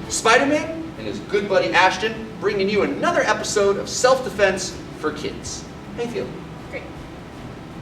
Spiderman and his good buddy Ashton bringing you another episode of Self-Defense for Kids. How you feeling? Great.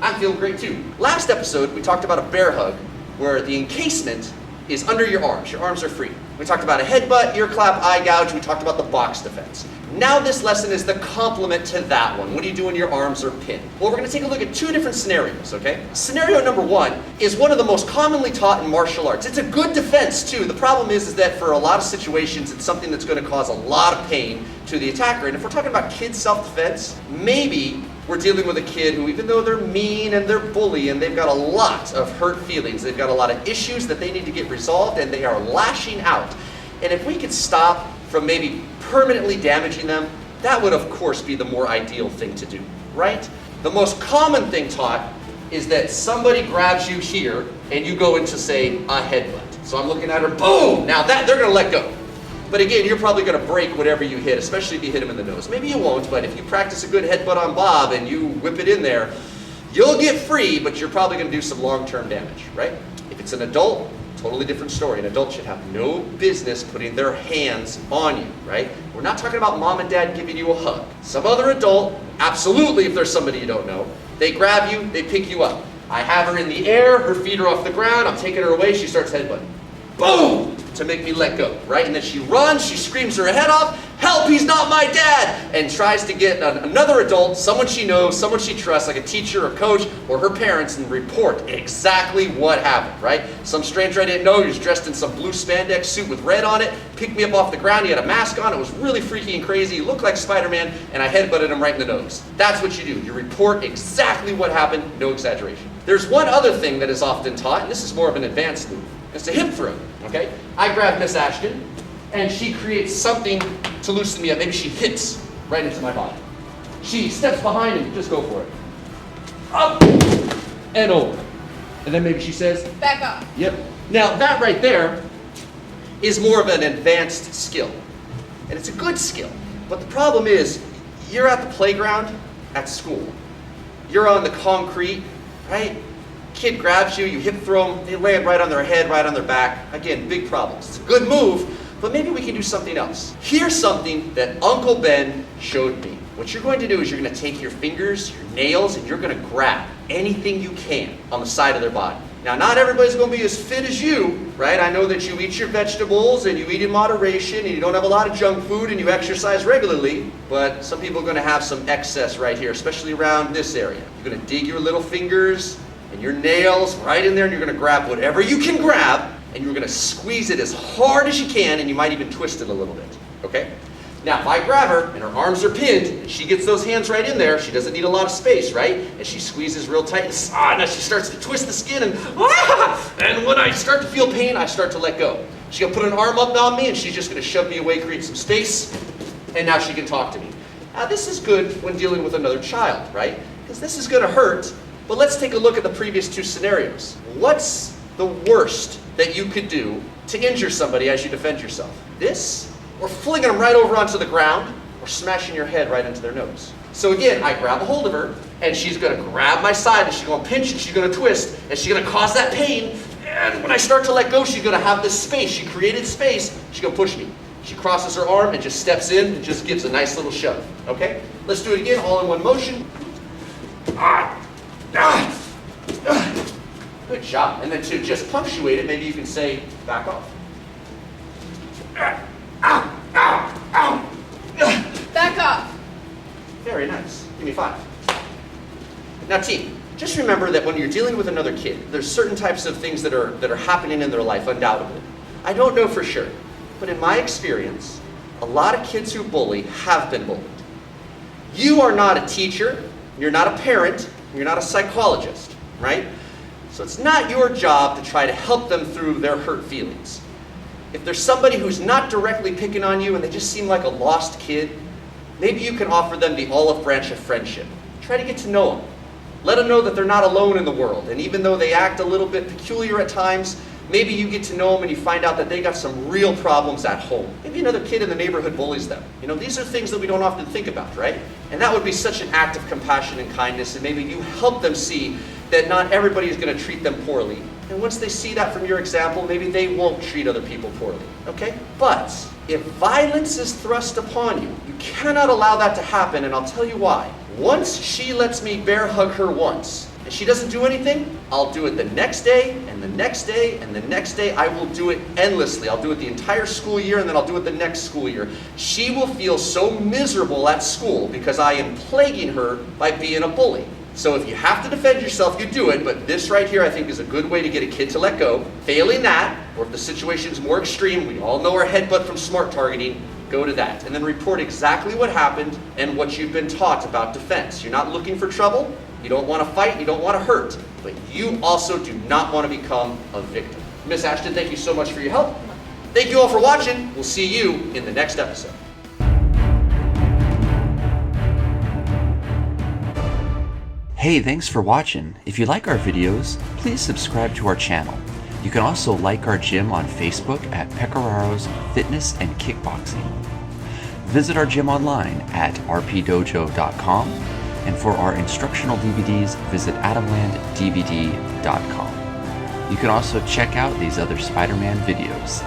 I'm feeling great too. Last episode we talked about a bear hug where the encasement is under your arms. Your arms are free. We talked about a headbutt, ear clap, eye gouge. We talked about the box defense. Now this lesson is the complement to that one. What do you do when your arms are pinned? Well, we're going to take a look at two different scenarios, okay? Scenario number one is one of the most commonly taught in martial arts. It's a good defense too. The problem is that for a lot of situations, it's something that's going to cause a lot of pain to the attacker. And if we're talking about kids self-defense, maybe we're dealing with a kid who, even though they're mean and they're bully and they've got a lot of hurt feelings, they've got a lot of issues that they need to get resolved and they are lashing out. And if we could stop from maybe permanently damaging them, that would of course be the more ideal thing to do, right? The most common thing taught is that somebody grabs you here and you go into, say, a headbutt. So I'm looking at her, boom! Now that, they're gonna let go. But again, you're probably going to break whatever you hit, especially if you hit him in the nose. Maybe you won't, but if you practice a good headbutt on Bob and you whip it in there, you'll get free, but you're probably going to do some long-term damage, right? If it's an adult, totally different story. An adult should have no business putting their hands on you, right? We're not talking about mom and dad giving you a hug. Some other adult, absolutely, if there's somebody you don't know, they grab you, they pick you up. I have her in the air, her feet are off the ground, I'm taking her away, she starts headbutting. Boom! To make me let go, right? And then she runs, she screams her head off, help, he's not my dad! And tries to get another adult, someone she knows, someone she trusts, like a teacher or coach or her parents, and report exactly what happened, right? Some stranger I didn't know, he was dressed in some blue spandex suit with red on it, picked me up off the ground, he had a mask on, it was really freaky and crazy, he looked like Spider-Man, and I headbutted him right in the nose. That's what you do. You report exactly what happened, no exaggeration. There's one other thing that is often taught, and this is more of an advanced move. It's a hip throw, okay? I grab Miss Ashton, and she creates something to loosen me up. Maybe she hits right into my body. She steps behind and just go for it. Up and over. And then maybe she says, back up. Yep. Now that right there is more of an advanced skill. And it's a good skill. But the problem is, you're at the playground at school. You're on the concrete, right? Kid grabs you, you hip throw them, they land right on their head, right on their back. Again, big problems. It's a good move, but maybe we can do something else. Here's something that Uncle Ben showed me. What you're going to do is you're going to take your fingers, your nails, and you're going to grab anything you can on the side of their body. Now, not everybody's going to be as fit as you, right? I know that you eat your vegetables and you eat in moderation and you don't have a lot of junk food and you exercise regularly, but some people are going to have some excess right here, especially around this area. You're going to dig your little fingers and your nails right in there, and you're going to grab whatever you can grab, and you're going to squeeze it as hard as you can, and you might even twist it a little bit, okay? Now, if I grab her, and her arms are pinned, and she gets those hands right in there, she doesn't need a lot of space, right? And she squeezes real tight, and now she starts to twist the skin, and when I start to feel pain, I start to let go. She's going to put an arm up on me, and she's just going to shove me away, create some space, and now she can talk to me. Now, this is good when dealing with another child, right? Because this is going to hurt. But let's take a look at the previous two scenarios. What's the worst that you could do to injure somebody as you defend yourself? This, or flinging them right over onto the ground, or smashing your head right into their nose? So again, I grab a hold of her, and she's going to grab my side, and she's going to pinch, and she's going to twist, and she's going to cause that pain. And when I start to let go, she's going to have this space. She created space. She's going to push me. She crosses her arm and just steps in and just gives a nice little shove. Okay? Let's do it again, all in one motion. Good job. And then to just punctuate it, maybe you can say, back off. Ow, ow, ow. Back up. Very nice. Give me 5. Now team, just remember that when you're dealing with another kid, there's certain types of things that are happening in their life, undoubtedly. I don't know for sure, but in my experience, a lot of kids who bully have been bullied. You are not a teacher, you're not a parent, you're not a psychologist, right? So it's not your job to try to help them through their hurt feelings. If there's somebody who's not directly picking on you and they just seem like a lost kid, maybe you can offer them the olive branch of friendship. Try to get to know them. Let them know that they're not alone in the world. And even though they act a little bit peculiar at times, maybe you get to know them and you find out that they got some real problems at home. Maybe another kid in the neighborhood bullies them. You know, these are things that we don't often think about, right? And that would be such an act of compassion and kindness, and maybe you help them see that not everybody is going to treat them poorly. And once they see that from your example, maybe they won't treat other people poorly, okay? But if violence is thrust upon you, you cannot allow that to happen, and I'll tell you why. Once she lets me bear hug her once, and she doesn't do anything, I'll do it the next day, and the next day, and the next day. I will do it endlessly. I'll do it the entire school year, and then I'll do it the next school year. She will feel so miserable at school because I am plaguing her by being a bully. So if you have to defend yourself, you do it, but this right here I think is a good way to get a kid to let go. Failing that, or if the situation is more extreme, we all know our headbutt from smart targeting, go to that. And then report exactly what happened and what you've been taught about defense. You're not looking for trouble, you don't want to fight, you don't want to hurt, but you also do not want to become a victim. Miss Ashton, thank you so much for your help. Thank you all for watching. We'll see you in the next episode. Hey, thanks for watching. If you like our videos, please subscribe to our channel. You can also like our gym on Facebook at Pecораro's Fitness and Kickboxing. Visit our gym online at rpdojo.com, and for our instructional DVDs, visit adamlanddvd.com. You can also check out these other Spider-Man videos.